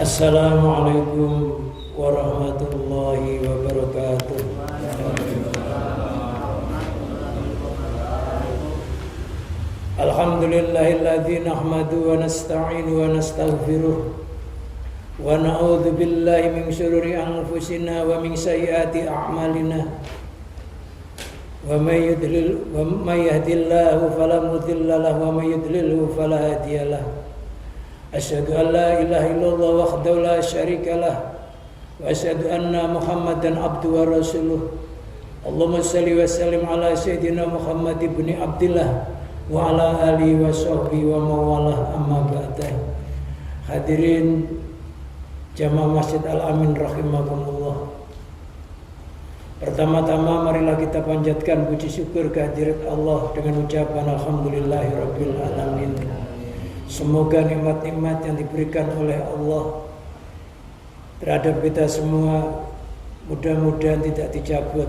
Assalamualaikum warahmatullahi wabarakatuh. Alhamdulillahilladzi nahmadu wa nasta'inu wa nastaghfiruh wa na'udzu billahi min syururi anfusina wa min sayyiati a'malina. Wa may yahdihillahu fala mudilla lahu wa may yudlilhu fala hadiya lahu. Asyhadu an la ilaha illallah wahdahu la syarika lah wa asyhadu anna Muhammadan abduhu wa rasuluh. Allahumma shalli wa sallim ala sayyidina Muhammad ibni Abdillah wa ala alihi wa sahbihi wa mawalah, amma ba'da. Hadirin jamaah Masjid Al-Amin rahimakumullah. Pertama-tama marilah kita panjatkan puji syukur kehadirat Allah dengan ucapan alhamdulillahirabbil alamin. Semoga nikmat-nikmat yang diberikan oleh Allah terhadap kita semua mudah-mudahan tidak dicabut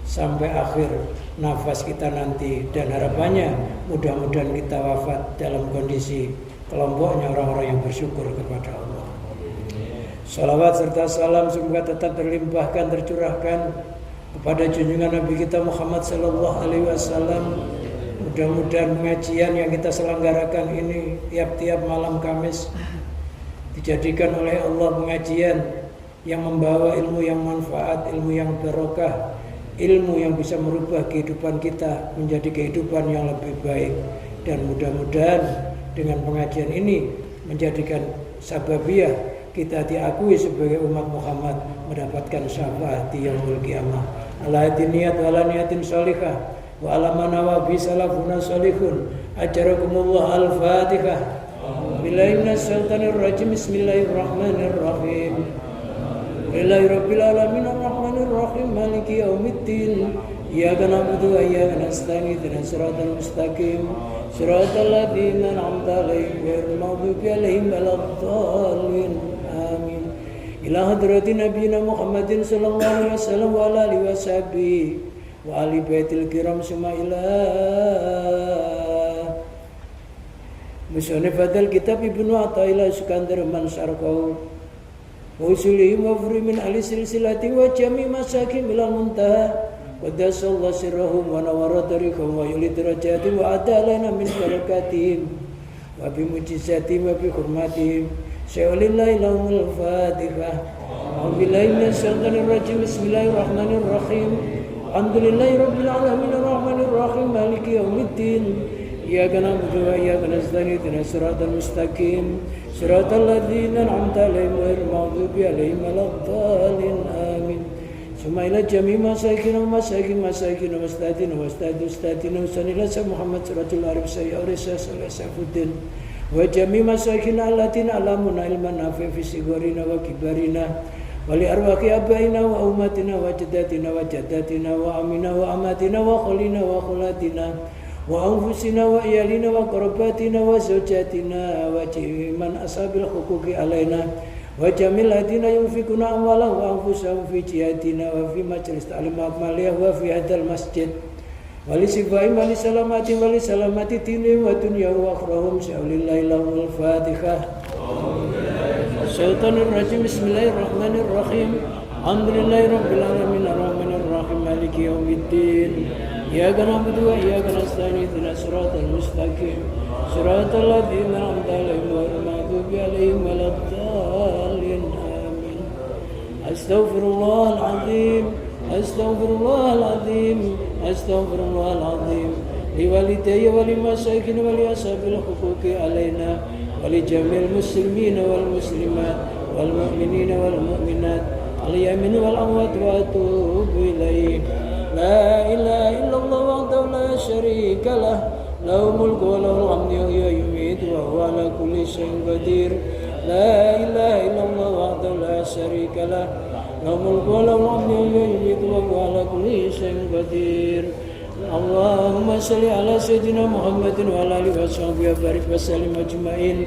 sampai akhir nafas kita nanti, dan harapannya mudah-mudahan kita wafat dalam kondisi kelompoknya orang-orang yang bersyukur kepada Allah. Salawat serta salam semoga tetap terlimpahkan, tercurahkan kepada junjungan Nabi kita Muhammad sallallahu alaihi wasallam. Mudah-mudahan pengajian yang kita selenggarakan ini tiap-tiap malam Kamis dijadikan oleh Allah pengajian yang membawa ilmu yang manfaat, ilmu yang barokah, ilmu yang bisa merubah kehidupan kita menjadi kehidupan yang lebih baik. Dan mudah-mudahan dengan pengajian ini menjadikan sababiyah kita diakui sebagai umat Muhammad mendapatkan syafaat di yaumul qiyamah. Ala niyat wa ala niyatin sholihah wa ala manawa bi salafuna sholihun. Ajarakumullah al-Fatihah. Billahi minasyaitonir rajim. Bismillahirrahmanirrahim. Alhamdulillahirabbil alamin arrahmanir rahim maliki yaumiddin. Iyyaka na'budu wa iyyaka nasta'in ihdinas siratal mustaqim siratal ladzina an'amta 'alaihim ghairil maghdubi 'alaihim waladdallin. Amin. Ila hadratin nabiyina Muhammadin sallallahu alaihi wasallam wa ala alihi washabihi wa ali baitil kiram Suma'ilah Musannifadal kitab Ibnu Athaillah Iskandar Mansarqau wa usulihim wa furi min ahli silsilati wa jami masakim ilal muntaha wa dasallahu sirrahum wa nawara tariqahum wa yuli darajati wa adalana min barakatihim wa bimujizatihim wa bi hurmatihim syai'ulillahi lahumul fatihah. A'udzubillahi minasyaitonir rajim. Bismillahirrahmanirrahim. Alhamdulillahirabbil alamin arrahmanir rahim maliki yaumiddin. Iyyaka na'budu wa iyyaka nasta'in ihdinas siratal mustaqim siratal ladzina an'amta 'alaihim ghairil maghdubi 'alaihim waladdallin. Amin. Summa ila jami' masakin wa mastadin wa ustadin sanila Muhammad siratul arif sayyid Safuddin wa jami' masakin allatina alamuna ilman nafi' fi sigharina wa kibarina wali arwaqi abaina wa ummatina wa jaddatina wa jaddatina wa amina wa amatina wa khulina wa khulatina wa anfusina wa iyalina wa qarabatina wa zawjatina wa jiman ashabil huquqi alaina wa jamil ladina yunfikuna amwalahum wa anfusahum fi jihadina wa fi majlis ta'lim amaliyah wa fi hadal masjid wali sifaim wali salamati dinihim wa dunya wa akhrahum syaulillahi lahumul fatihah. Syaitanir rajim. Bismillahirrahmanirrahim. Alhamdulillahirabbil alamin arrahmanir rahim maliki yaumiddin. Iyyaka na'budu wa iyyaka nasta'in ihdinas siratal mustaqim siratal ladzina an'amta 'alaihim ghairil maghdubi 'alaihim waladdallin. Amin. Astaghfirullahaladzim. Astaghfirullahaladzim. Liwalidayya wa limasyaikhin wa li ashabil huquqi alaina wa li jamil muslimina wal muslimat wal mu'minina wal mu'minat al yamin wal amwat wa atubu ilaih. La ilaha illallah wahdahu la syarika lah lahul mulku wa lahul hamdu wa huwa yumiitu wa huwa ala kulli syai'in qadir. La ilaha illallah wahdahu la syarika lah lahul mulku wa lahul hamdu wa huwa yumiitu wa huwa ala kulli syai'in qadir. Allahumma shalli ala sayyidina Muhammadin wa ala alihi washabbihi wa barik wa sallim ajma'in.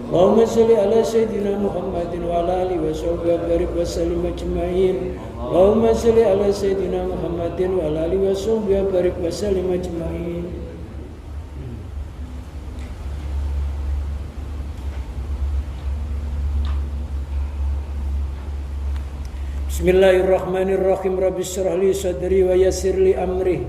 Allahumma shalli ala sayyidina Muhammadin wa ala alihi washabbihi wa barik wa sallim ajma'in. Allahumma shalli ala sayyidina Muhammadin wa ala alihi washabbihi wa barik wa sallim ajma'in. Bismillahirrahmanirrahim. Rabbi shrah li sadri wa yassir li amri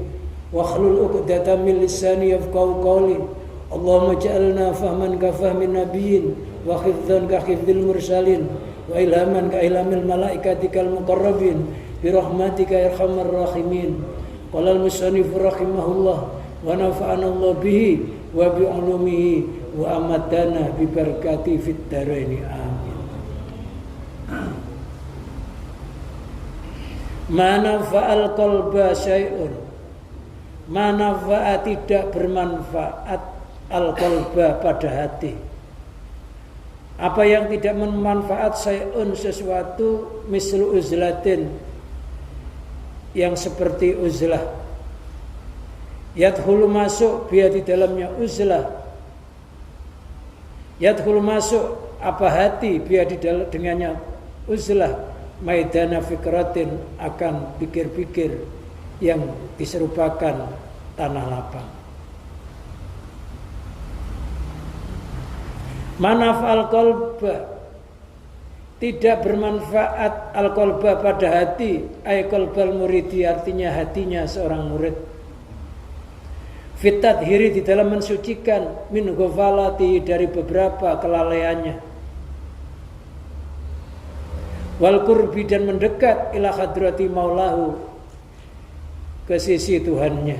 wahlul 'uqdatam min lisani yafqahu qawli. Allahumma ja'alna fahman ka fahmin nabiyyin wa hifdzan ka hifdzil mursalin wa ilhaman ka ilhamil malaikatikal muqarrabin bi rahmatika ya arhamar rahimin. Qala al-musannif rahimahullah wa nafa'ana Allah bihi wa bi ulumihi wa amatana bi barakati fid dharain. Amin. Manafa'al qalba syai'un. Manfaat tidak bermanfaat al-qalba pada hati. Apa yang tidak bermanfaat syai'un sesuatu mislu uzlatin yang seperti uzlah. Yadkhulu masuk biar di dalamnya uzlah. Yadkhulu masuk apa hati biar di dalam dengannya uzlah. Maidana fikratin akan pikir-pikir yang diserupakan tanah lapang. Manaf al-qalba tidak bermanfaat al-qalba pada hati, ay qalbal muridi artinya hatinya seorang murid. Fit tadhiri di dalam mensucikan min ghafalati dari beberapa kelalaiannya. Wal qurbi dan mendekat ila hadrati maulahu ke sisi Tuhannya.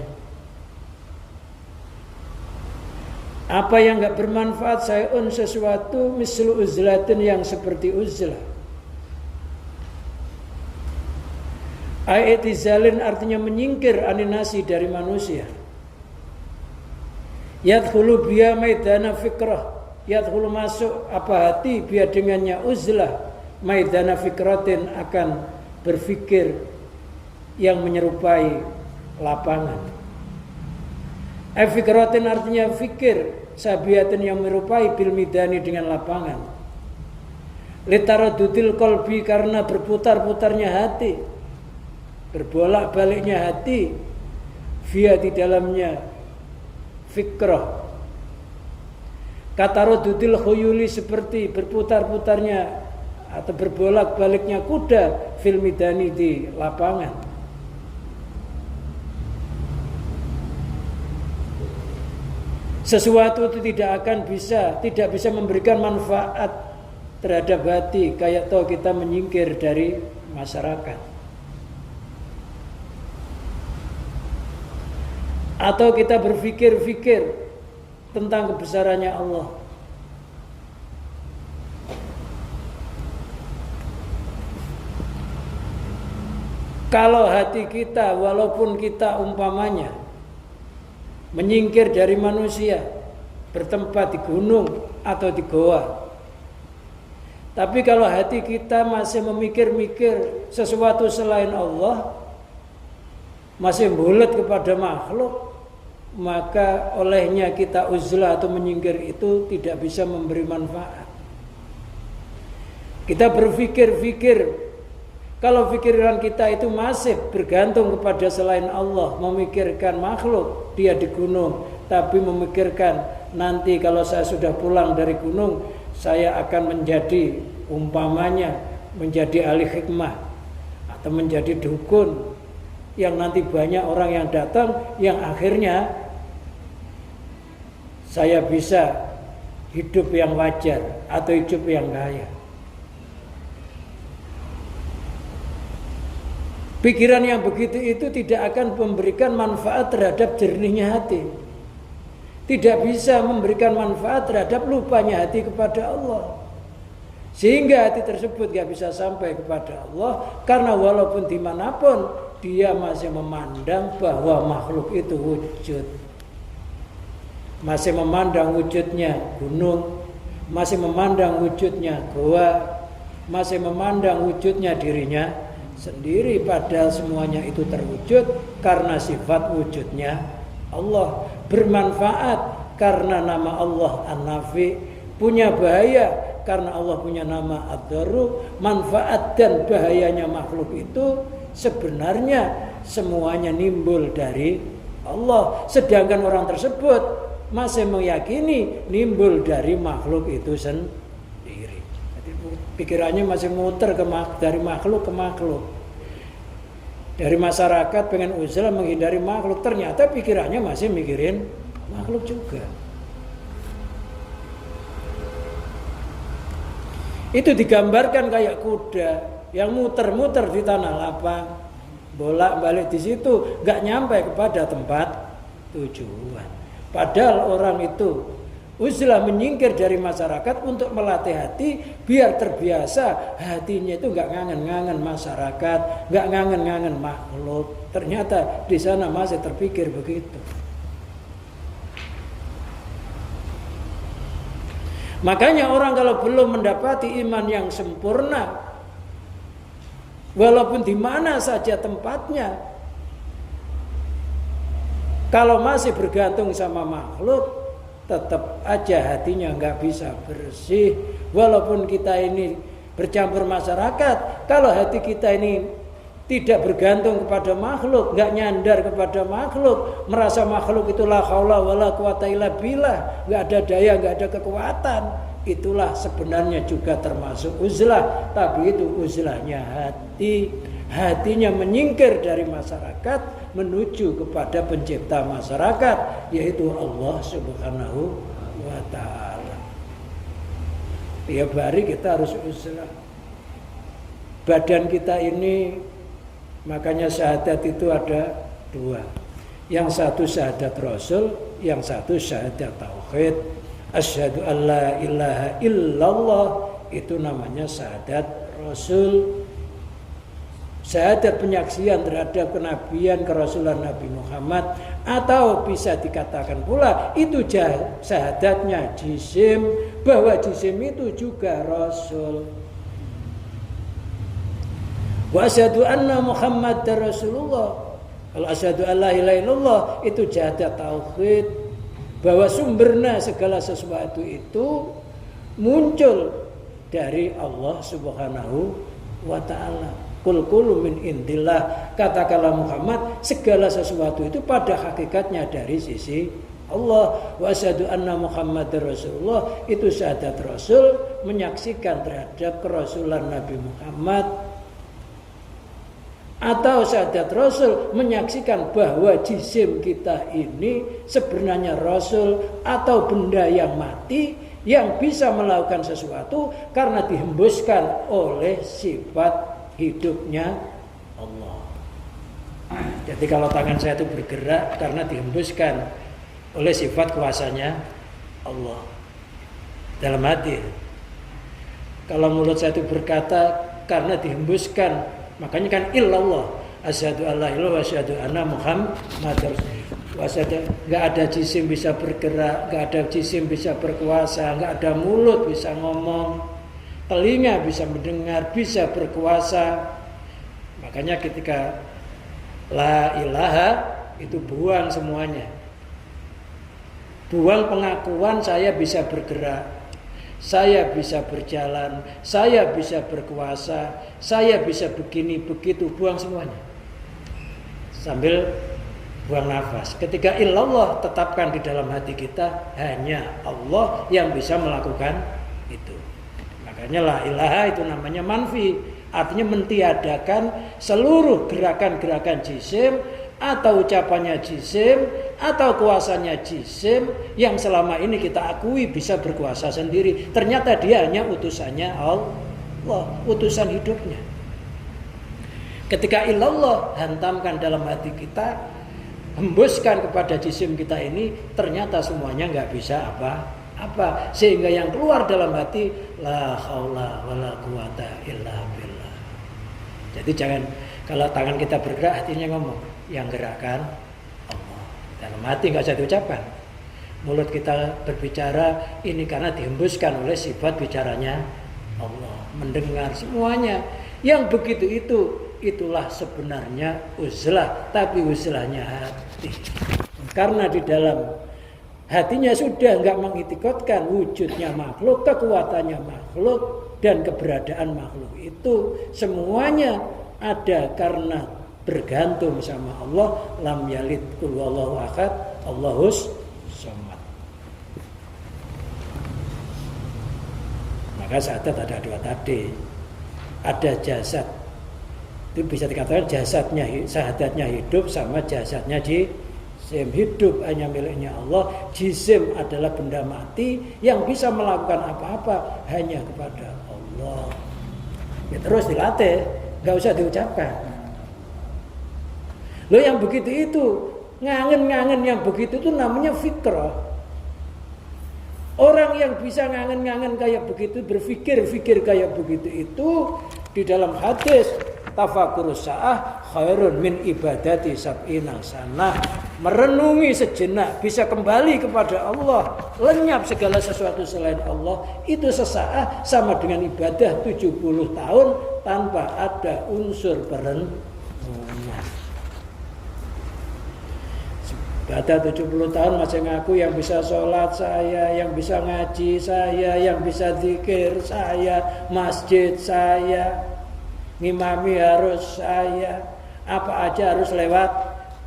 Apa yang enggak bermanfaat sayun sesuatu mislu uzlatin yang seperti uzlah. Aitizalin artinya menyingkir aninasi dari manusia. Yadkhulu biya maidana fikrah. Yadkhulu masuk apa hati biya dengannya uzlah. Maidana fikratin akan berfikir yang menyerupai lapangan. Fikratin artinya fikir, sabiatin yang menyerupai bil midani dengan lapangan. Litaradudil qalbi karena berputar-putarnya hati, berbolak-baliknya hati, via di dalamnya fikrah. Kataradudil khuyuli seperti berputar-putarnya atau berbolak-baliknya kuda fil midani di lapangan. Sesuatu itu tidak bisa memberikan manfaat terhadap hati kayak toh kita menyingkir dari masyarakat. Atau kita berpikir-pikir tentang kebesarannya Allah. Kalau hati kita walaupun kita umpamanya menyingkir dari manusia, bertempat di gunung atau di goa, tapi kalau hati kita masih memikir-mikir sesuatu selain Allah, masih bulat kepada makhluk, maka olehnya kita uzlah atau menyingkir itu tidak bisa memberi manfaat. Kita berpikir-pikir, kalau pikiran kita itu masih bergantung kepada selain Allah, memikirkan makhluk, dia di gunung, tapi memikirkan nanti kalau saya sudah pulang dari gunung, saya akan menjadi umpamanya, menjadi ahli hikmah, atau menjadi dukun, yang nanti banyak orang yang datang, yang akhirnya saya bisa hidup yang wajar, atau hidup yang kaya. Pikiran yang begitu itu tidak akan memberikan manfaat terhadap jernihnya hati. Tidak bisa memberikan manfaat terhadap lupanya hati kepada Allah. Sehingga hati tersebut gak bisa sampai kepada Allah. Karena walaupun dimanapun dia masih memandang bahwa makhluk itu wujud. Masih memandang wujudnya gunung. Masih memandang wujudnya goa. Masih memandang wujudnya dirinya sendiri, padahal semuanya itu terwujud karena sifat wujudnya Allah. Bermanfaat karena nama Allah An-Nafi, punya bahaya karena Allah punya nama Ad-Darru. Manfaat dan bahayanya makhluk itu sebenarnya semuanya nimbul dari Allah, sedangkan orang tersebut masih meyakini nimbul dari makhluk itu sendiri. Jadi Pikirannya masih muter dari makhluk ke makhluk. Dari masyarakat pengen uzlah menghindari makhluk, ternyata pikirannya masih mikirin makhluk juga. Itu digambarkan kayak kuda yang muter-muter di tanah lapang, bolak-balik di situ, gak nyampe kepada tempat tujuan. Padahal orang itu uzlah menyingkir dari masyarakat untuk melatih hati biar terbiasa, hatinya itu nggak ngangen-ngangen masyarakat, nggak ngangen-ngangen makhluk. Ternyata di sana masih terpikir begitu. Makanya orang kalau belum mendapati iman yang sempurna, walaupun di mana saja tempatnya, kalau masih bergantung sama makhluk, tetap aja hatinya nggak bisa bersih. Walaupun kita ini bercampur masyarakat, kalau hati kita ini tidak bergantung kepada makhluk, nggak nyandar kepada makhluk, merasa makhluk itu la haula wala quwata illa billah, nggak ada daya, nggak ada kekuatan, itulah sebenarnya juga termasuk uzlah. Tapi itu uzlahnya hati, hatinya menyingkir dari masyarakat menuju kepada pencipta masyarakat, yaitu Allah Subhanahu wa ta'ala. Tiap hari kita harus uzlah. Badan kita ini, makanya syahadat itu ada dua. Yang satu syahadat Rasul, yang satu syahadat Tauhid. Asyhadu an la ilaha illallah, itu namanya syahadat Rasul. Syahadat penyaksian terhadap kenabian kerasulan Nabi Muhammad, atau bisa dikatakan pula itu syahadatnya jisim, bahwa jisim itu juga Rasul. Wa asyhadu anna Muhammadar Rasulullah. Kalau asyhadu an la ilaha illallah itu syahadat tauhid, bahwa sumbernya segala sesuatu itu muncul dari Allah Subhanahu wa ta'ala. Qul kullu min indillah, katakanlah Muhammad, segala sesuatu itu pada hakikatnya dari sisi Allah. Wa asyhadu anna Muhammadar Rasulullah, itu syahadat Rasul menyaksikan terhadap kerasulan Nabi Muhammad, atau syahadat Rasul menyaksikan bahwa jisim kita ini sebenarnya Rasul atau benda yang mati yang bisa melakukan sesuatu karena dihembuskan oleh sifat hidupnya Allah. Jadi kalau tangan saya itu bergerak karena dihembuskan oleh sifat kuasanya Allah dalam hati. Kalau mulut saya itu berkata karena dihembuskan, makanya kan illallah, asyhadu alla ilaha wa asyhadu anna Muhammadar Rasulullah. Enggak ada jisim bisa bergerak, enggak ada jisim bisa berkuasa, enggak ada mulut bisa ngomong, telinga bisa mendengar, bisa berkuasa. Makanya ketika la ilaha itu buang semuanya. Buang pengakuan saya bisa bergerak, saya bisa berjalan, saya bisa berkuasa, saya bisa begini begitu, buang semuanya. Sambil buang nafas. Ketika illallah tetapkan di dalam hati kita, hanya Allah yang bisa melakukan itu. Makanya la ilaha itu namanya manfi, artinya mentiadakan seluruh gerakan-gerakan jisim atau ucapannya jisim atau kuasanya jisim yang selama ini kita akui bisa berkuasa sendiri. Ternyata dia hanya utusannya Allah, utusan hidupnya. Ketika ilallah hantamkan dalam hati kita, hembuskan kepada jisim kita ini, ternyata semuanya nggak bisa apa-apa, sehingga yang keluar dalam hati la haula wala quwata illa billah. Jadi jangan kalau tangan kita bergerak hatinya ngomong, yang gerakkan Allah. Dalam hati nggak usah diucapkan. Mulut kita berbicara ini karena dihembuskan oleh sifat bicaranya Allah, mendengar semuanya. Yang begitu itulah sebenarnya uzlah, tapi uzlahnya hati. Karena di dalam hatinya sudah nggak mengitikotkan wujudnya makhluk, kekuatannya makhluk, dan keberadaan makhluk itu semuanya ada karena bergantung sama Allah. Lam yalid qul huwallahu ahad, Allahus somad. Maka syahadat ada dua tadi. Ada jasad. Itu bisa dikatakan jasadnya, syahadatnya hidup sama jasadnya jisim. Hidup hanya miliknya Allah. Jisim adalah benda mati yang bisa melakukan apa-apa hanya kepada Allah. Ya, terus dilatih, nggak usah diucapkan. Loh yang begitu itu, ngangen-ngangen yang begitu itu namanya fitrah. Orang yang bisa ngangen-ngangen kayak begitu, berpikir-pikir kayak begitu itu di dalam hadis tafakur sa'ah khairun min ibadati sab'ina sanah. Merenungi sejenak, bisa kembali kepada Allah, lenyap segala sesuatu selain Allah, itu sesaat sama dengan ibadah 70 tahun tanpa ada unsur perenungan. Ibadah 70 tahun masih ngaku yang bisa sholat saya, yang bisa ngaji saya, yang bisa zikir saya, masjid saya, ngimami harus saya, apa aja harus lewat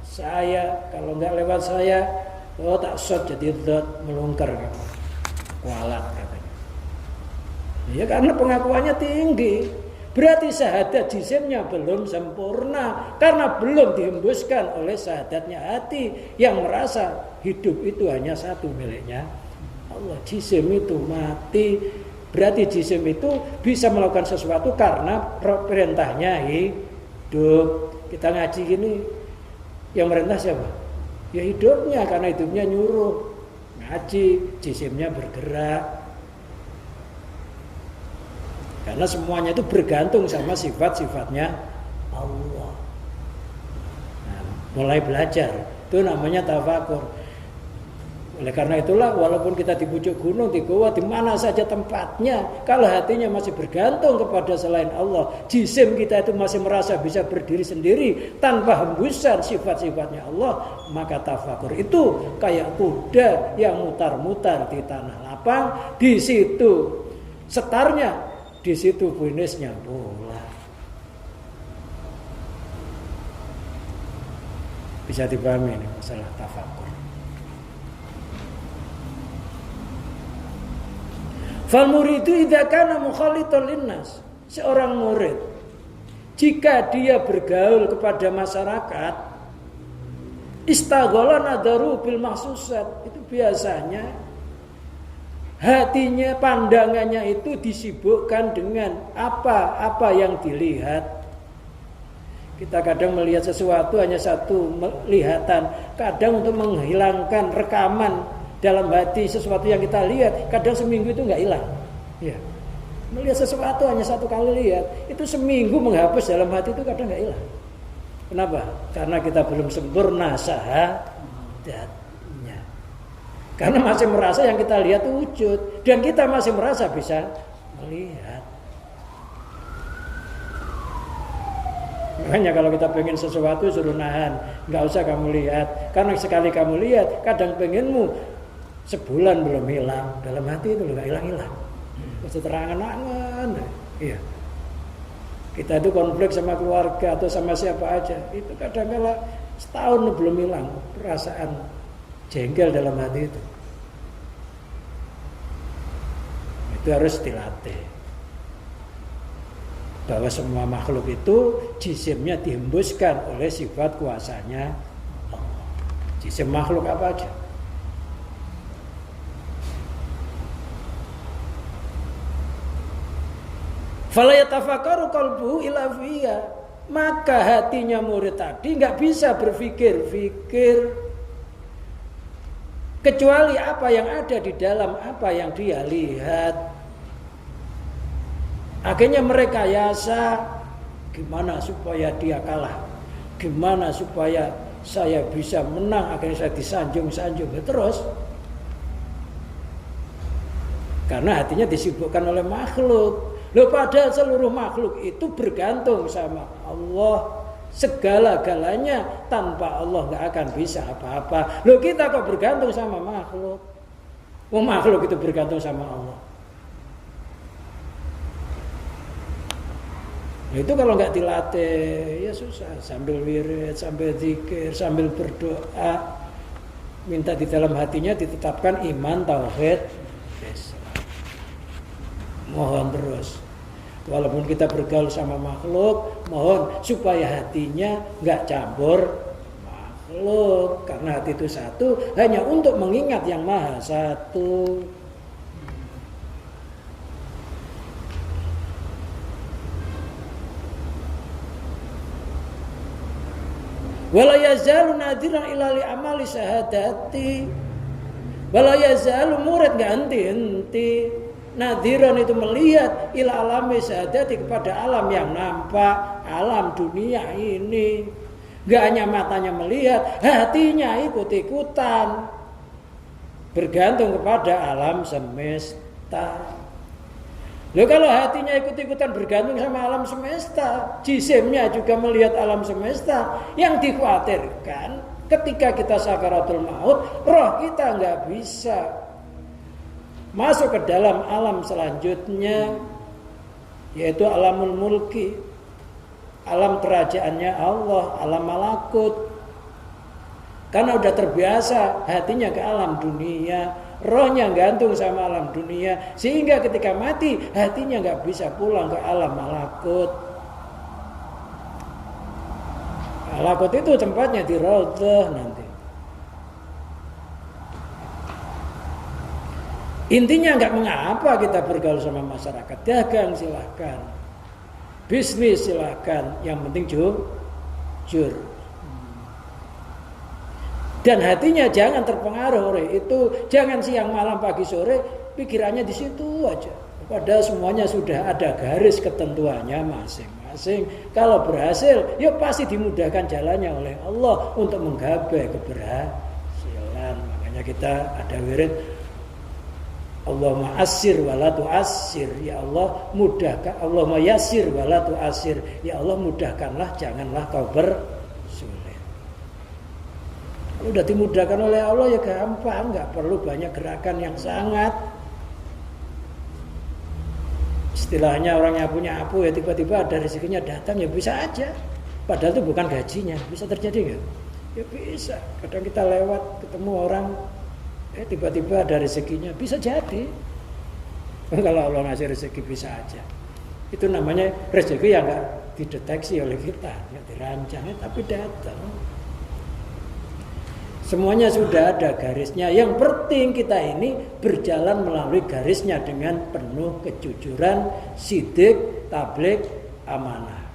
saya. Kalau nggak lewat saya, oh tak shot jadi dot melungker, kualat katanya. Ya karena pengakuannya tinggi. Berarti syahadat jisimnya belum sempurna karena belum dihembuskan oleh syahadatnya hati yang merasa hidup itu hanya satu miliknya Allah. Jisim itu mati, berarti jisim itu bisa melakukan sesuatu karena perintahnya hidup. Kita ngaji gini, yang merintah siapa? Ya hidupnya, karena hidupnya nyuruh ngaji, jisimnya bergerak. Karena semuanya itu bergantung sama sifat-sifatnya Allah. Nah, mulai belajar, itu namanya tafakur. Oleh karena itulah walaupun kita di pucuk gunung, di goa, di mana saja tempatnya, kalau hatinya masih bergantung kepada selain Allah, jisim kita itu masih merasa bisa berdiri sendiri tanpa hembusan sifat-sifatnya Allah, maka tafakur itu kayak kuda yang mutar-mutar di tanah lapang, di situ setarnya, di situ finishnya bola. Bisa dipahami ini masalah tafakur. Fal muridu idza kana mukhalitan linnas. Seorang murid jika dia bergaul kepada masyarakat, istaghala nadaru bil mahsusat, itu biasanya hatinya, pandangannya itu disibukkan dengan apa-apa yang dilihat. Kita kadang melihat sesuatu hanya satu lihatan, kadang untuk menghilangkan rekaman dalam hati sesuatu yang kita lihat, kadang seminggu itu nggak hilang. Ya. Melihat sesuatu hanya satu kali lihat, itu seminggu menghapus dalam hati itu kadang nggak hilang. Kenapa? Karena kita belum sempurna syahadat. Karena masih merasa yang kita lihat itu wujud, dan kita masih merasa bisa melihat. Makanya kalau kita pengen sesuatu suruh nahan, nggak usah kamu lihat, karena sekali kamu lihat, kadang pengenmu sebulan belum hilang dalam hati itu nggak hilang-hilang. Masih terangan-angan. Iya. Kita itu konflik sama keluarga atau sama siapa aja, itu kadang-kala setahun belum hilang perasaan jengkel dalam hati itu. Itu harus dilatih. Bahwa semua makhluk itu jisimnya dihembuskan oleh sifat kuasanya Allah. Jisim makhluk apa aja. Fala yatafakkaru qalbuhu illa fiyya. Maka hatinya murid tadi enggak bisa berpikir-pikir kecuali apa yang ada di dalam apa yang dia lihat. Akhirnya merekayasa gimana supaya dia kalah, gimana supaya saya bisa menang, akhirnya saya disanjung-sanjung terus. Karena hatinya disibukkan oleh makhluk. Loh, padahal seluruh makhluk itu bergantung sama Allah. Segala-galanya tanpa Allah gak akan bisa apa-apa. Loh, kita kok bergantung sama makhluk? Makhluk itu bergantung sama Allah. Itu kalau nggak dilatih ya susah. Sambil wirid, sambil zikir, sambil berdoa, minta di dalam hatinya ditetapkan iman, tauhid, Islam. Mohon terus. Walaupun kita bergaul sama makhluk, mohon supaya hatinya nggak campur makhluk. Karena hati itu satu hanya untuk mengingat yang maha satu. Wala yazalu nadiran ila li amali syahadati. Wala yazalu murid enggak henti-henti. Nadiran itu melihat ila alami syahadati kepada alam yang nampak, alam dunia ini. Enggak hanya matanya melihat, hatinya ikut-ikutan. Bergantung kepada alam semesta. Loh, kalau hatinya ikut-ikutan bergantung sama alam semesta, jisimnya juga melihat alam semesta, yang dikhawatirkan ketika kita sakaratul maut, roh kita nggak bisa masuk ke dalam alam selanjutnya, yaitu alamul mulki, alam kerajaannya Allah, alam malakut. Karena udah terbiasa hatinya ke alam dunia, rohnya gantung sama alam dunia, sehingga ketika mati hatinya nggak bisa pulang ke alam malakut. Malakut itu tempatnya di Raudhah nanti. Intinya nggak mengapa kita bergaul sama masyarakat, dagang silahkan, bisnis silahkan, yang penting jujur. Dan hatinya jangan terpengaruh oleh itu, jangan siang malam pagi sore pikirannya di situ aja. Padahal semuanya sudah ada garis ketentuannya masing-masing. Kalau berhasil, ya pasti dimudahkan jalannya oleh Allah untuk menggapai keberhasilan. Makanya kita ada wirid Allahumma asir wa la tu'assir. Ya Allah mudahkan, Allahumma yassir wa la tu'assir. Ya Allah mudahkanlah, janganlah kau udah dimudahkan oleh Allah ya gampang, nggak perlu banyak gerakan yang sangat. Istilahnya orang yang punya apu ya tiba-tiba ada rezekinya datang ya bisa aja. Padahal itu bukan gajinya, bisa terjadi nggak? Ya bisa. Kadang kita lewat ketemu orang, tiba-tiba ada rezekinya, bisa jadi. Kalau Allah ngasih rezeki bisa aja. Itu namanya rezeki yang nggak dideteksi oleh kita, nggak dirancang, tapi datang. Semuanya sudah ada garisnya. Yang penting kita ini berjalan melalui garisnya dengan penuh kejujuran, sidik, tabligh, amanah.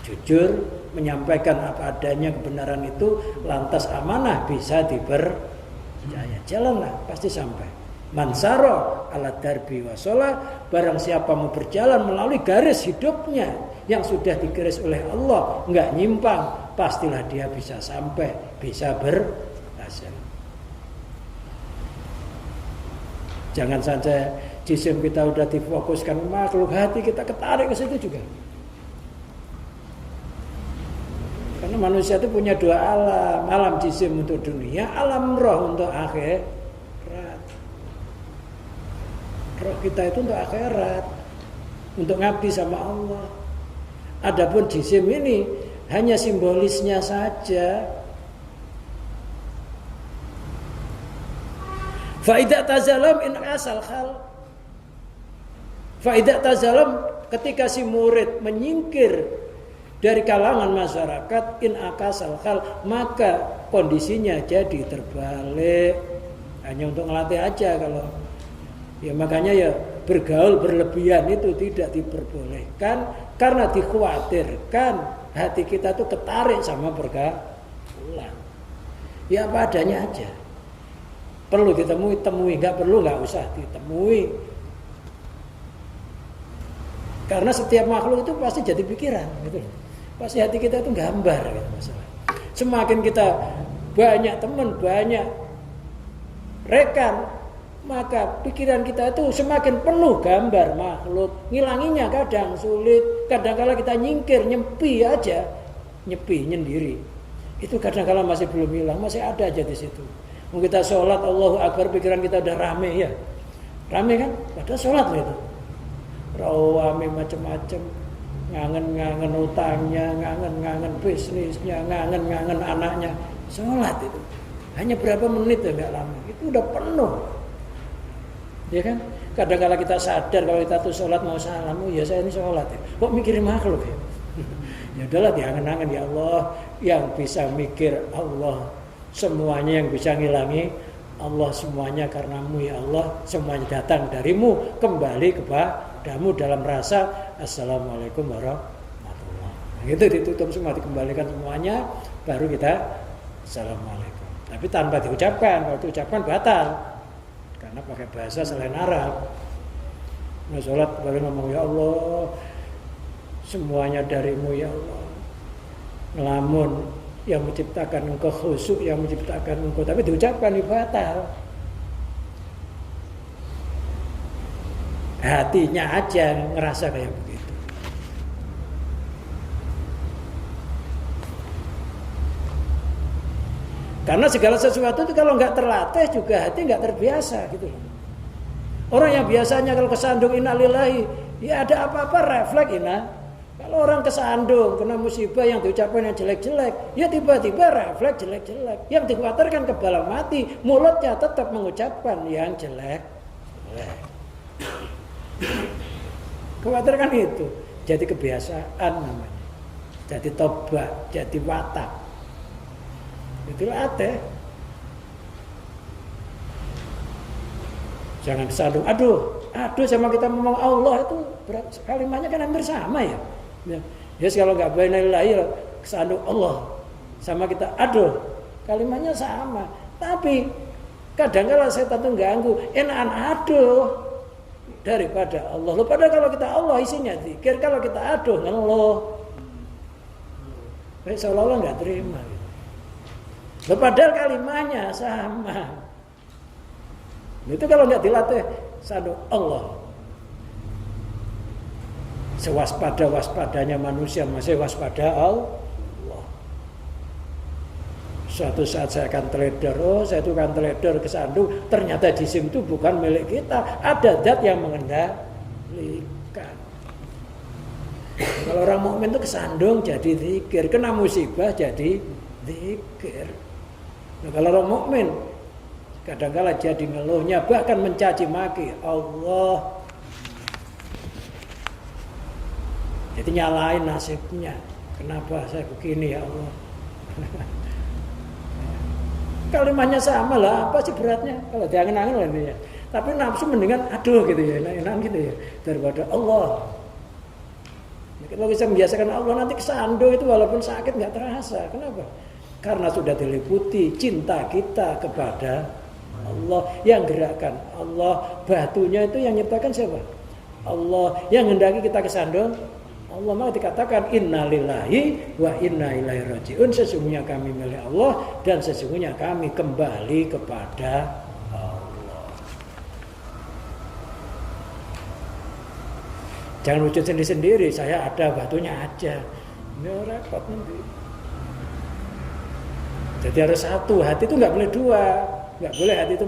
Jujur, menyampaikan apa adanya kebenaran itu, lantas amanah bisa dipercaya. Jalanlah, pasti sampai. Mansaro ala darbi wasola, barang siapa mau berjalan melalui garis hidupnya yang sudah digaris oleh Allah, enggak nyimpang, pastilah dia bisa sampai, bisa berhasil. Jangan saja jisim kita udah difokuskan makhluk, hati kita ketarik ke situ juga. Karena manusia itu punya dua alam, alam jisim untuk dunia, alam roh untuk akhirat. Roh kita itu untuk akhirat, untuk ngabdi sama Allah. Adapun jisim ini hanya simbolisnya saja. Faidah tazalam in asal khal. Faidah tazalam ketika si murid menyingkir dari kalangan masyarakat in akasal khal, maka kondisinya jadi terbalik. Hanya untuk ngelatih aja kalau ya, makanya ya bergaul berlebihan itu tidak diperbolehkan karena dikhawatirkan hati kita tuh ketarik sama pergaulan. Ya apa adanya aja. Perlu ditemui, temui. Nggak perlu, nggak usah ditemui. Karena setiap makhluk itu pasti jadi pikiran, gitu. Pasti hati kita itu gambar, gitu, masalah. Semakin kita banyak teman, banyak rekan, maka pikiran kita itu semakin penuh gambar makhluk. Ngilanginya kadang sulit, kadang-kala kita nyingkir, nyepi aja, nyepi nyendiri. Itu kadang-kala masih belum hilang, masih ada aja di situ. Mau kita sholat, Allahu Akbar, pikiran kita udah rame ya, rame kan? Padahal sholat gitu, rawame macam-macam, ngangen-ngangen utangnya, ngangen-ngangen bisnisnya, ngangen-ngangen anaknya. Sholat itu hanya berapa menit ya, nggak lama, itu udah penuh. Ya kan? Kadang-kala kita sadar kalau kita tuh sholat mau salam, oh ya saya ini sholat ya. Kok mikirin makhluk ya? Ya udahlah diangen-angen ya Allah, yang bisa mikir Allah, semuanya yang bisa ngilangi Allah, semuanya karenamu ya Allah, semuanya datang darimu, kembali kepadamu dalam rasa assalamualaikum warahmatullahi. Itu ditutup semua, dikembalikan semuanya, baru kita assalamualaikum. Tapi tanpa diucapkan, kalau diucapkan batal, karena pakai bahasa selain Arab. Nah, sholat baru ngomong ya Allah, semuanya darimu ya Allah. Ngelamun yang menciptakan engkau, khusyuk yang menciptakan engkau, tapi diucapkan batal. Hatinya aja ngerasa kayak begitu. Karena segala sesuatu itu kalau nggak terlatih juga hati nggak terbiasa gitu. Orang yang biasanya kalau kesandung innalillahi, ya ada apa-apa refleks inna. Kalau orang kesandung kena musibah yang diucapkan yang jelek-jelek, ya tiba-tiba refleks jelek-jelek. Yang dikhawatirkan kebal mati, mulutnya tetap mengucapkan yang jelek. Khawatirkan itu, jadi kebiasaan namanya. Jadi tobat, jadi watak. Itulah ate. Jangan kesandung, aduh sama kita ngomong Allah itu kalimatnya kan hampir sama ya. Ya kalau nggak bainallahi kesandung Allah sama kita, aduh kalimatnya sama. Tapi kadang-kadang setan itu ganggu, enakan aduh daripada Allah. Loh, padahal kalau kita Allah isinya zikir, kalau kita aduh ngeluh. Seolah-olah nggak terima. Loh, padahal kalimatnya sama. Itu kalau nggak dilatih sandung Allah. Sewaspada-waspadanya manusia masih waspada Allah. Suatu saat saya akan teledor, saya itu akan teledor kesandung, ternyata jisim itu bukan milik kita, ada zat yang mengendalikan. Kalau orang mukmin itu kesandung jadi zikir, kena musibah jadi zikir. Nah, kalau orang mukmin kadang-kala jadi ngeluhnya, bahkan mencaci maki Allah. Jadi nyalain nasibnya. Kenapa saya begini ya Allah? Kalimatnya sama lah, apa sih beratnya? Kalau diangen-angen lah ini ya. Tapi nafsu mendingan aduh gitu ya, enak-enak gitu ya, daripada Allah. Kalau bisa membiasakan Allah, nanti kesandung itu walaupun sakit nggak terasa. Kenapa? Karena sudah diliputi cinta kita kepada Allah, yang gerakkan Allah. Batunya itu yang nyiptakan siapa? Allah. Yang hendaki kita kesandung Allah. Maka dikatakan innalillahi wa inna ilaihi rajiun, sesungguhnya kami milik Allah dan sesungguhnya kami kembali kepada Allah. Jangan wujud sendiri-sendiri, saya ada batunya aja. Ini repot nanti. Jadi harus satu, hati itu nggak boleh dua. Nggak boleh hati itu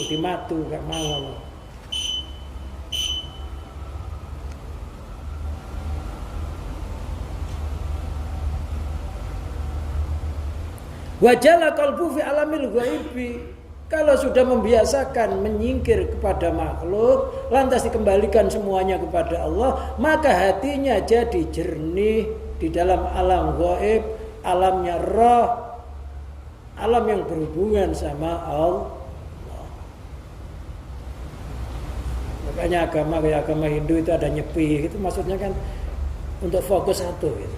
dimatu, nggak mau Allah. Wajala qalbu fi alamil ghaibi. Kalau sudah membiasakan menyingkir kepada makhluk, lantas dikembalikan semuanya kepada Allah, maka hatinya jadi jernih di dalam alam ghaib, alamnya roh, alam yang berhubungan sama Allah. Makanya agama Hindu itu ada nyepi, itu maksudnya kan untuk fokus satu gitu.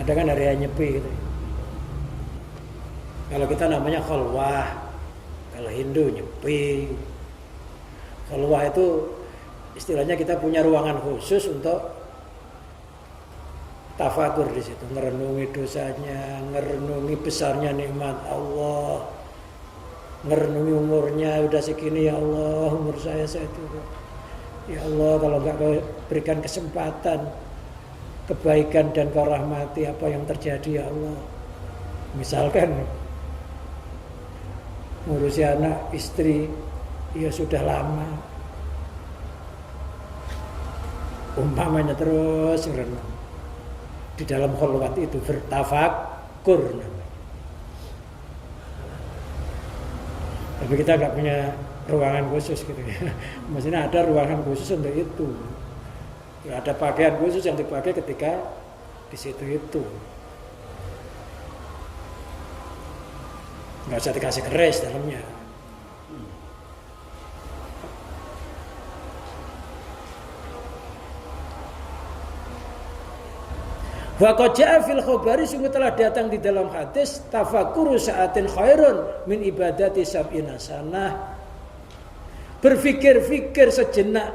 Ada kan hari nyepi gitu. Kalau kita namanya khalwah, kalau Hindu nyepi. Khalwah itu istilahnya kita punya ruangan khusus untuk tafakur di situ, merenungi dosanya, merenungi besarnya nikmat Allah, merenungi umurnya udah segini ya Allah, umur saya itu. Ya Allah, kalau enggak kau berikan kesempatan kebaikan dan kau rahmati apa yang terjadi ya Allah. Misalkan ngurusi anak, istri, ya sudah lama. Umpamanya terus merenung. Di dalam khalwat itu bertafakur. Tapi kita nggak punya ruangan khusus gitu ya. Maksudnya ada ruangan khusus untuk itu. Ada pakaian khusus yang dipakai ketika di situ itu. Nggak usah dikasih keris dalamnya. Wa qad jaa fil khabari, sungguh telah datang di dalam hadis, tafakuru sa'atin khairun min ibadati sab'ina sanah. Berfikir-fikir sejenak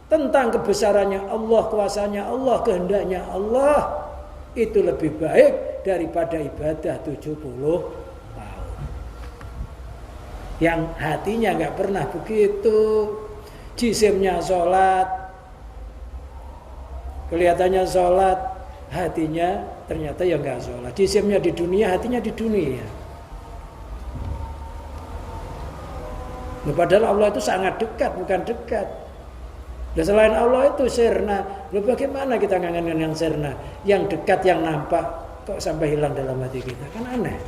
tentang kebesarannya Allah, kuasanya Allah, kehendaknya Allah, itu lebih baik daripada ibadah 70 tahun. Yang hatinya nggak pernah begitu, jisimnya sholat, kelihatannya sholat, hatinya ternyata ya nggak sholat. Jisimnya di dunia, hatinya di dunia. Nah, padahal Allah itu sangat dekat, bukan dekat. Dan selain Allah itu sirna. Lalu bagaimana kita ngangen yang sirna, yang dekat, yang nampak, kok sampai hilang dalam hati kita? Kan aneh.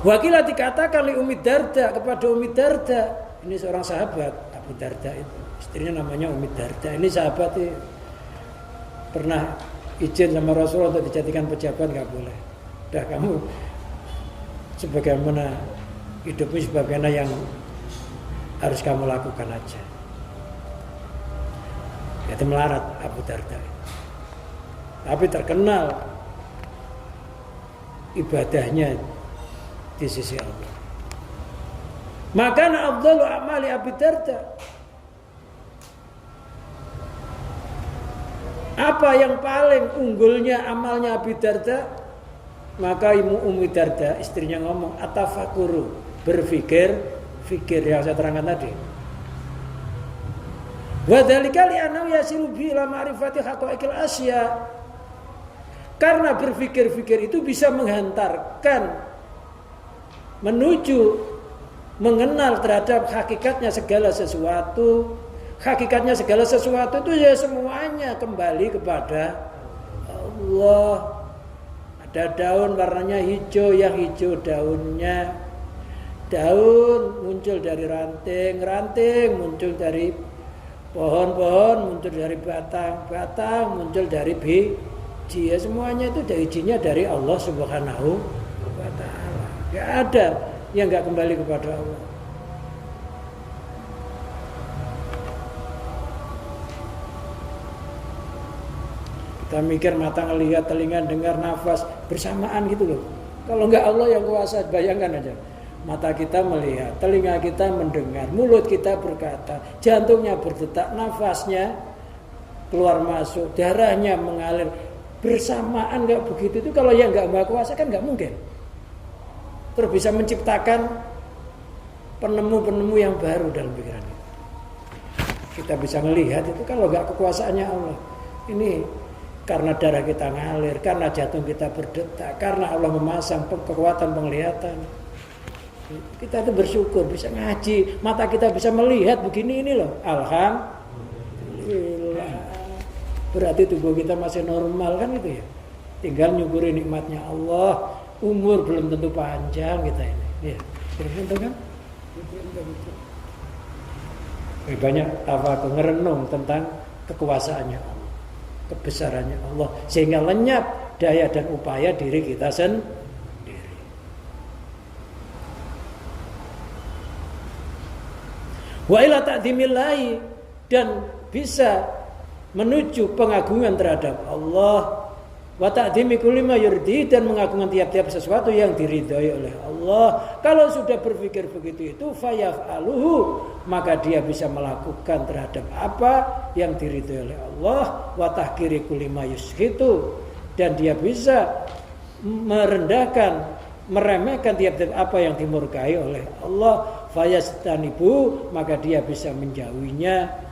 Wakilah dikatakan li Ummi Darda, kepada Ummi Darda. Ini seorang sahabat Abu Darda itu. Istrinya namanya Ummi Darda. Ini sahabat itu pernah izin sama Rasulullah untuk dijadikan pejabat, nggak boleh. Udah, kamu sebagaimana hidupmu, sebagaimana yang harus kamu lakukan aja. Itu melarat Abu Darda. Tapi terkenal ibadahnya di sisi Allah. Maka afdalu amali Abu Darda, apa yang paling unggulnya amalnya Abu Darda? Maka Ummi Darda, istrinya ngomong, atafakuru, berfikir, fikir yang saya terangkan tadi. Wa dzalika li annahu yasiru bi ila ma'rifati haqa'iqil asya. Karena berfikir-fikir itu bisa menghantarkan menuju mengenal terhadap hakikatnya segala sesuatu. Hakikatnya segala sesuatu itu ya semuanya kembali kepada Allah. Ada daun warnanya hijau, yang hijau daunnya. Daun muncul dari ranting, ranting muncul dari pohon-pohon, muncul dari batang, batang muncul dari biji. Ya semuanya itu dari izinnya dari Allah Subhanahu wa ta'ala. Gak ada yang gak kembali kepada Allah. Kita mikir mata ngelihat, telinga dengar, nafas bersamaan gitu loh. Kalau enggak Allah yang kuasa, bayangkan aja. Mata kita melihat, telinga kita mendengar, mulut kita berkata, jantungnya berdetak, nafasnya keluar masuk, darahnya mengalir bersamaan, enggak begitu itu kalau yang enggak Maha Kuasa kan enggak mungkin. Terus bisa menciptakan penemu-penemu yang baru dalam pikiran kita. Kita bisa melihat itu kalau enggak kekuasaannya Allah. Ini karena darah kita ngalir, karena jantung kita berdetak, karena Allah memasang kekuatan penglihatan. Kita itu bersyukur bisa ngaji, mata kita bisa melihat begini ini loh. Alhamdulillah. Berarti tubuh kita masih normal kan itu ya. Tinggal nyukuri nikmatnya Allah. Umur belum tentu panjang kita ini. Ya, belum tentu kan? Belum tentu. Banyak tafakur ngerenung tentang kekuasaannya Allah, kebesarannya Allah, sehingga lenyap daya dan upaya diri kita sendiri. Wa ila ta'dhimillahi, dan bisa menuju pengagungan terhadap Allah. Wa ta'dhimi kulli ma yurdi, dan mengagungkan tiap-tiap sesuatu yang diridhai oleh Allah. Kalau sudah berpikir begitu itu fayaf'aluhu, maka dia bisa melakukan terhadap apa yang diridhai oleh Allah. Wa tahqiri kulli ma yushitu, dan dia bisa merendahkan, meremehkan tiap-tiap apa yang dimurkai oleh Allah. Fayastanibu, maka dia bisa menjauhinya.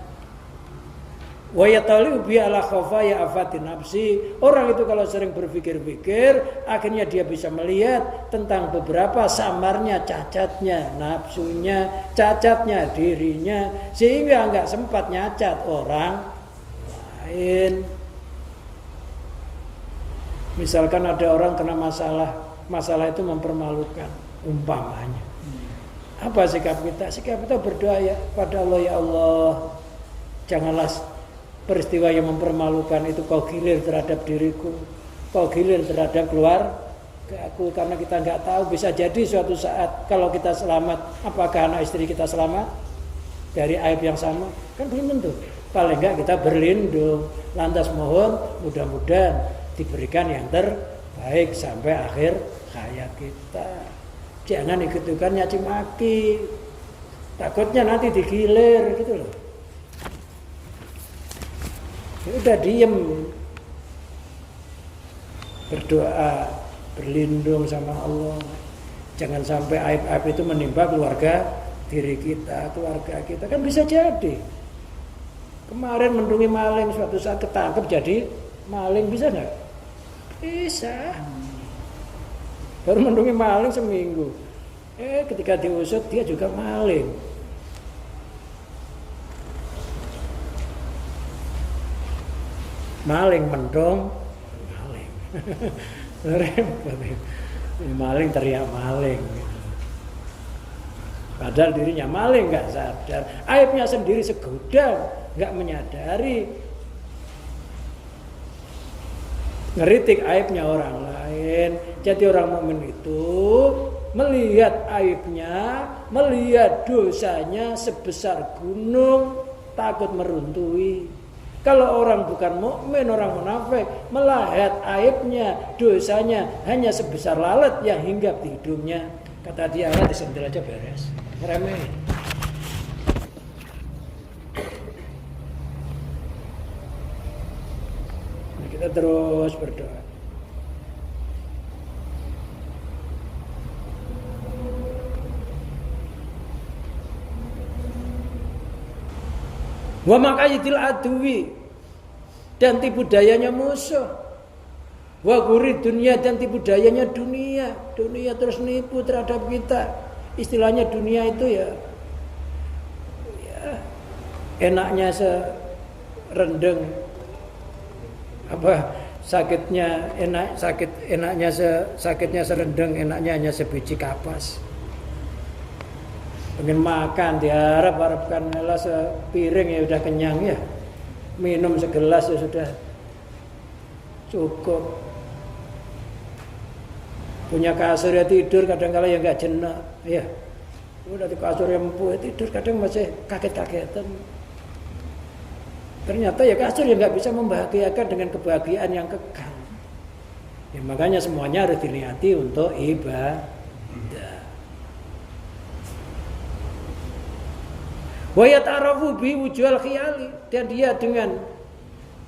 Wa yatali'u bi ala khafaya afati nafsi. Orang itu kalau sering berpikir-pikir, akhirnya dia bisa melihat tentang beberapa samarnya, cacatnya nafsunya, cacatnya dirinya, sehingga enggak sempat nyacat orang lain. Misalkan ada orang kena masalah masalah itu mempermalukan umpamanya. Apa sikap kita? Sikap kita berdoa ya pada Allah, ya Allah, janganlah peristiwa yang mempermalukan itu kau gilir terhadap diriku, kau gilir terhadap keluarga aku, karena kita nggak tahu, bisa jadi suatu saat kalau kita selamat, apakah anak istri kita selamat dari aib yang sama? Kan belum tentu. Paling enggak kita berlindung. Lantas mohon mudah-mudahan diberikan yang terbaik sampai akhir hayat kita. Jangan ikut-ikutan nyaci maki, takutnya nanti digilir gitu loh. Ya udah diem, berdoa, berlindung sama Allah. Jangan sampai aib-aib itu menimpa keluarga diri kita, keluarga kita. Kan bisa jadi kemarin mendungi maling, suatu saat ketangkep jadi maling, bisa nggak? Bisa. Baru mendungi maling seminggu, ketika diusut dia juga maling. Maling mendong, maling. Repot. Maling teriak maling. Padahal dirinya maling, nggak sadar. Aibnya sendiri segudang, nggak menyadari. Ngeritik aibnya orang lain. Jadi orang mukmin itu melihat aibnya, melihat dosanya sebesar gunung, takut meruntui. Kalau orang bukan mukmin, orang munafik, melihat aibnya, dosanya hanya sebesar lalat yang hinggap di hidungnya. Kata dia, disentil aja beres. Ngeremehin. Kita terus berdoa. Wa maqayitil aduwi, dan tipu dayanya musuh. Wa guri dunia, dan tipu dayanya dunia. Dunia terus nipu terhadap kita. Istilahnya dunia itu ya enaknya serendeng, sakitnya sakitnya serendeng, enaknya hanya sebiji kapas. Pengen makan diharapkan malah sepiring ya udah kenyang ya, minum segelas ya sudah cukup. Punya kasur ya tidur, kadang-kala ya nggak jenak ya, udah di kasur yang empuk tidur kadang masih kaget-kagetan. Ternyata ya kasur yang nggak bisa membahagiakan dengan kebahagiaan yang kekal. Ya makanya semuanya harus diniati untuk ibadah. Wa yata'arafu bi wujuhal khiyali, dan dia dengan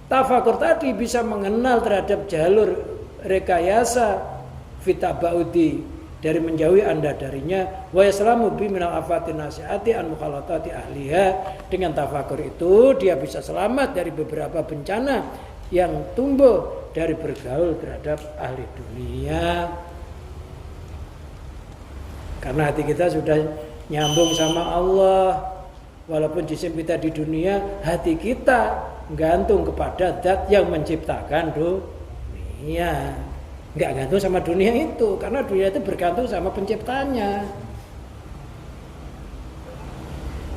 tafakur tadi bisa mengenal terhadap jalur rekayasa fitabaudi, dari menjauhi Anda darinya. Wa yaslamu bi minal afatin nasiati an mukhalatati ahliha, dengan tafakur itu dia bisa selamat dari beberapa bencana yang tumbuh dari bergaul terhadap ahli dunia. Karena hati kita sudah nyambung sama Allah. Walaupun jisim kita di dunia, hati kita gantung kepada zat yang menciptakan dunia. Enggak gantung sama dunia itu, karena dunia itu bergantung sama penciptanya.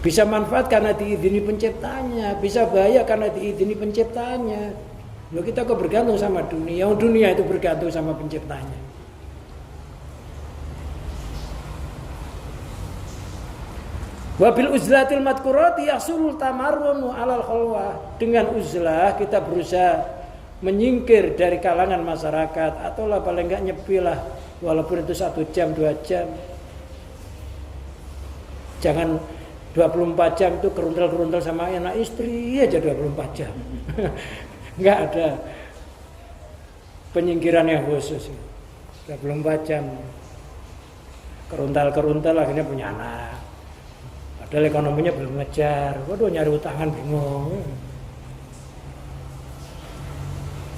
Bisa manfaat karena diizini penciptanya, bisa bahaya karena diizini penciptanya. Loh, kita kok bergantung sama dunia? Dunia itu bergantung sama penciptanya. Wabil uzlatil madkurati yahsul tamarrunu alal khalwah. Dengan uzlah kita berusaha menyingkir dari kalangan masyarakat, atau lah paling enggak nyepi lah, walaupun itu 1 jam 2 jam. Jangan 24 jam itu keruntel-keruntel sama anak istri aja 24 jam. Enggak ada penyingkiran yang khusus. 24 jam keruntel-keruntel akhirnya punya anak. Padahal ekonominya belum ngejar. Waduh, nyari utangan bingung.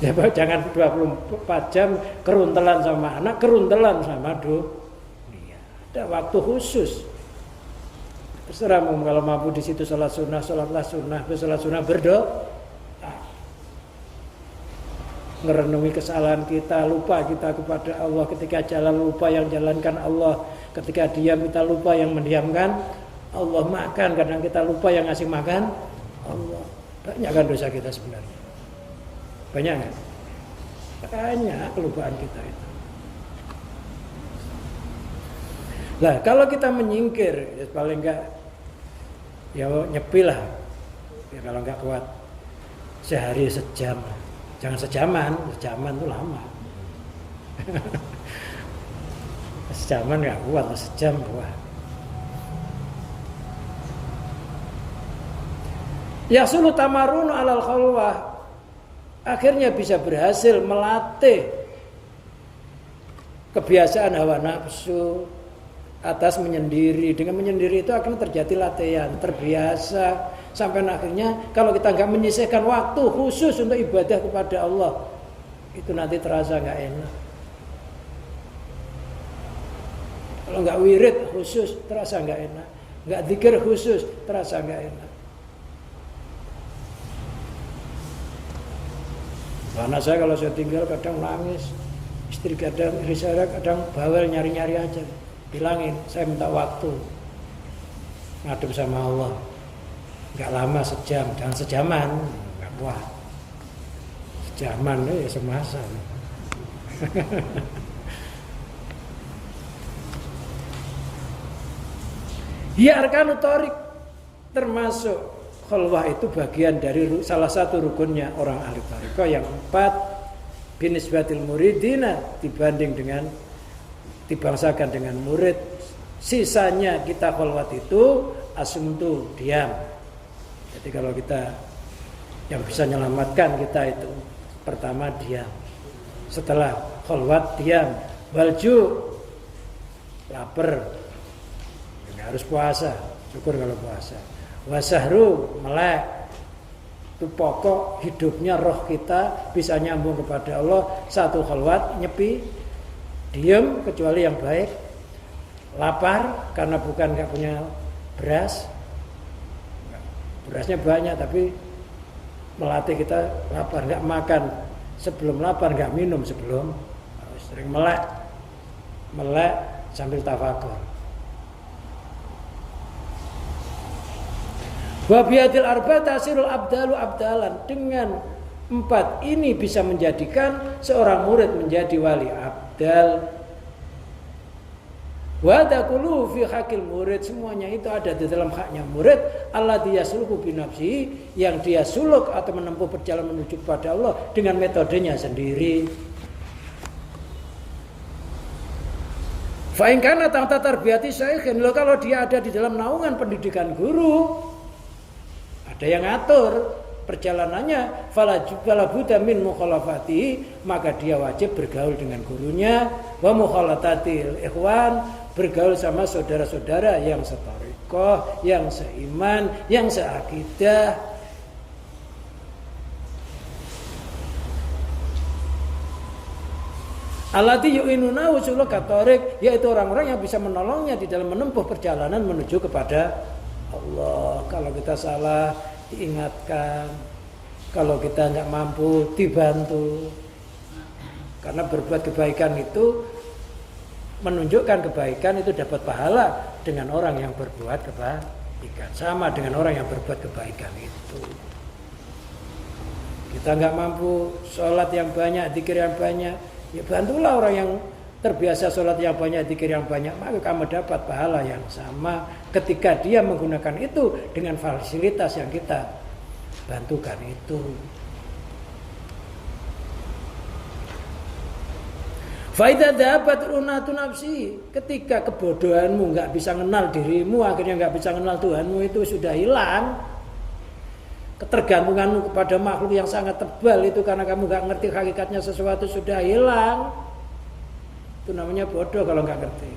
Ya, jangan 24 jam keruntelan sama anak, keruntelan sama dunia. Ada waktu khusus. Terserah mau, kalau mampu di situ sholatlah sunnah, sholat sunnah berdoa. Merenungi kesalahan kita, lupa kita kepada Allah. Ketika jalan, lupa yang jalankan Allah. Ketika diam, kita lupa yang mendiamkan Allah. Makan, kadang kita lupa yang ngasih makan Allah. Banyak kan dosa kita sebenarnya? Banyak kan? Banyak kelupaan kita itu. Nah, kalau kita menyingkir, ya paling enggak ya nyepi lah. Ya kalau enggak kuat sehari sejam. Jangan sejaman itu lama. Sejaman enggak kuat, sejam kuat. Yasulu tamarunu alal khalwah. Akhirnya bisa berhasil melatih kebiasaan hawa nafsu atas menyendiri. Dengan menyendiri itu akan terjadi latihan, terbiasa sampai akhirnya kalau kita nggak menyisihkan waktu khusus untuk ibadah kepada Allah, itu nanti terasa nggak enak. Kalau nggak wirid khusus terasa nggak enak, nggak dzikir khusus terasa nggak enak. Anak saya kalau saya tinggal kadang nangis, istri saya kadang bawel nyari-nyari aja. Bilangin, saya minta waktu ngadep sama Allah. Enggak lama, sejam, jangan sejaman, enggak kuat. Sejaman ya semasa. Ya arkanu thariq, termasuk khalwah itu bagian dari salah satu rukunnya orang ahli thariqah yang 4 binisbatil muridina dibangsakan dengan murid. Sisanya kita khalwat itu asumtu, diam. Jadi kalau kita yang bisa menyelamatkan kita itu pertama diam. Setelah khalwat diam, balju lapar. Enggak harus puasa, syukur kalau puasa. Wasahru melek, itu pokok hidupnya roh kita bisa nyambung kepada Allah. Satu khalwat nyepi, diam kecuali yang baik. Lapar karena bukan nggak punya beras, berasnya banyak tapi melatih kita lapar, nggak makan sebelum lapar, nggak minum sebelum, sering melek sambil tafakur. Wabiadil arba tasirul abdalu abdalan. Dengan 4 ini bisa menjadikan seorang murid menjadi wali abdal. Wadakulu fi hakil murid, semuanya itu ada di dalam haknya murid. Allah dia suluku binafsi, yang dia suluk atau menempuh perjalanan menuju kepada Allah dengan metodenya sendiri. Fa'ingkana tangta tarbiyati syaikhin, kalau dia ada di dalam naungan pendidikan guru, ada yang ngatur perjalanannya, fala budda min mukhalafati, maka dia wajib bergaul dengan gurunya, wa mukhalatatil ikhwan, bergaul sama saudara-saudara yang setariqah, yang seiman, yang seakidah. Allati yu'inuna usul katorik, yaitu orang-orang yang bisa menolongnya di dalam menempuh perjalanan menuju kepada Allah. Kalau kita salah diingatkan, kalau kita nggak mampu dibantu. Karena berbuat kebaikan itu menunjukkan kebaikan itu dapat pahala dengan orang yang berbuat kebaikan, sama dengan orang yang berbuat kebaikan itu. Kita nggak mampu sholat yang banyak, zikir yang banyak, ya bantulah orang yang terbiasa sholat yang banyak, zikir yang banyak, maka kamu dapat pahala yang sama ketika dia menggunakan itu dengan fasilitas yang kita bantukan itu. Faidah dapat runatu nafsi, ketika kebodohanmu nggak bisa kenal dirimu, akhirnya nggak bisa kenal Tuhanmu, itu sudah hilang. Ketergantunganmu kepada makhluk yang sangat tebal itu karena kamu nggak ngerti hakikatnya sesuatu sudah hilang. Itu namanya bodoh kalau nggak ngerti.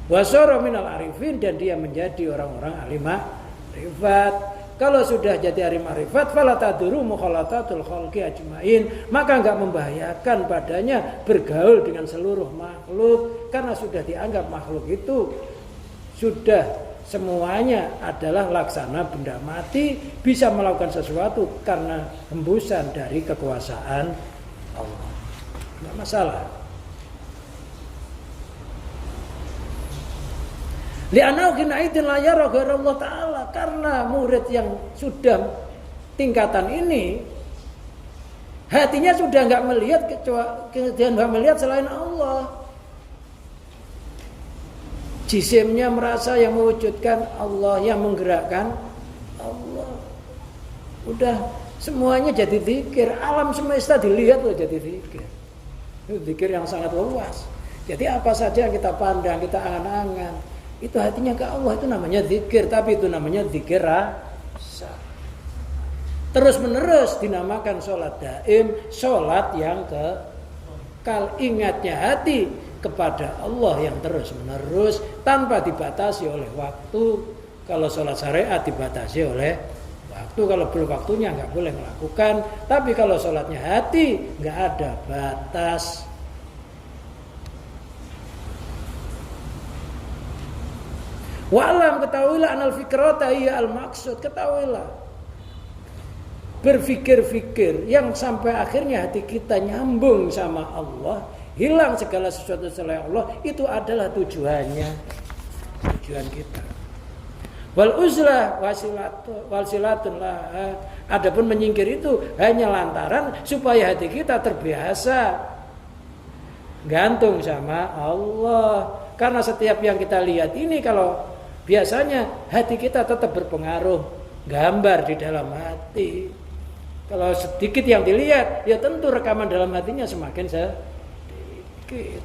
Wasoro minal arifin, dan dia menjadi orang-orang ahli ma'rifat. Kalau sudah jadi ahli ma'rifat, fala taduru mukhalatatul khalqi ajmain, maka nggak membahayakan padanya bergaul dengan seluruh makhluk, karena sudah dianggap makhluk itu sudah semuanya adalah laksana benda mati, bisa melakukan sesuatu karena hembusan dari kekuasaan Allah. Tidak masalah. Li'annahu hinaidin la yara ghaira Allah Ta'ala. Karena murid yang sudah tingkatan ini hatinya sudah enggak melihat selain Allah. Jisimnya merasa yang mewujudkan Allah, yang menggerakkan Allah. Udah semuanya jadi zikir. Alam semesta dilihat loh jadi zikir. Itu zikir yang sangat luas. Jadi apa saja yang kita pandang, kita angan-angan, itu hatinya ke Allah, itu namanya zikir. Tapi itu namanya zikir rasa. Terus menerus dinamakan sholat daim, sholat yang kekal. Ingatnya hati kepada Allah yang terus menerus tanpa dibatasi oleh waktu. Kalau sholat syariat dibatasi oleh waktu, kalau belum waktunya nggak boleh melakukan. Tapi kalau sholatnya hati nggak ada batas. Wa'lam, ketahuilah anal fikrata iya al maksud, ketahuilah berfikir-fikir yang sampai akhirnya hati kita nyambung sama Allah, hilang segala sesuatu selain Allah, itu adalah tujuan kita. Wal uzlah wasilatun lah. Adapun menyingkir itu hanya lantaran supaya hati kita terbiasa gantung sama Allah. Karena setiap yang kita lihat ini, kalau biasanya hati kita tetap berpengaruh, gambar di dalam hati. Kalau sedikit yang dilihat, ya tentu rekaman dalam hatinya semakin sedikit.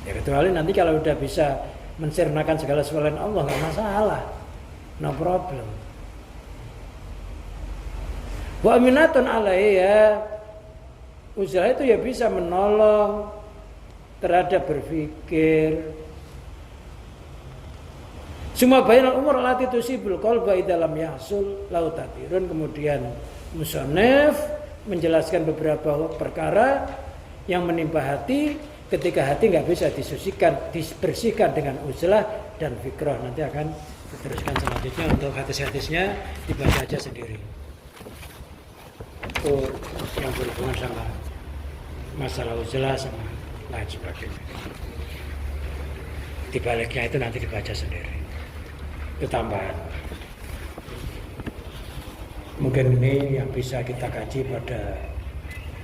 Ya kecuali nanti kalau udah bisa mencernakan segala selain Allah, nggak masalah, no problem. Wa aminatun alaiya, usaha itu ya bisa menolong terhadap berpikir. Cuma bainal umur lati tusibul qalba dalam yasul lautatirun. Kemudian musannaf menjelaskan beberapa perkara yang menimpa hati ketika hati nggak bisa disucikan, dibersihkan dengan uzlah dan fikrah. Nanti akan diteruskan selanjutnya. Untuk hadis-hadisnya dibaca aja sendiri. Itu yang berhubungan sama masalah uzlah sama lain sebagainya. Di baliknya itu nanti dibaca sendiri. Itu tambahan. Mungkin ini yang bisa kita kaji pada,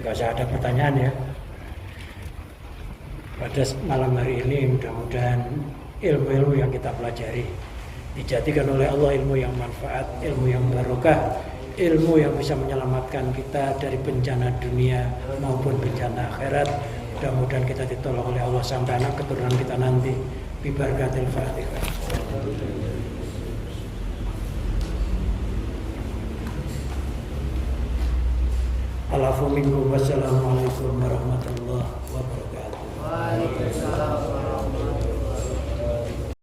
nggak usah ada pertanyaan ya. Pada malam hari ini mudah-mudahan ilmu-ilmu yang kita pelajari dijadikan oleh Allah ilmu yang manfaat, ilmu yang barokah, ilmu yang bisa menyelamatkan kita dari bencana dunia maupun bencana akhirat. Mudah-mudahan kita ditolong oleh Allah sampai anak keturunan kita nanti. Bi barakatil Fatihah. Alafu minkum wassalamualaikum warahmatullahi wabarakatuh.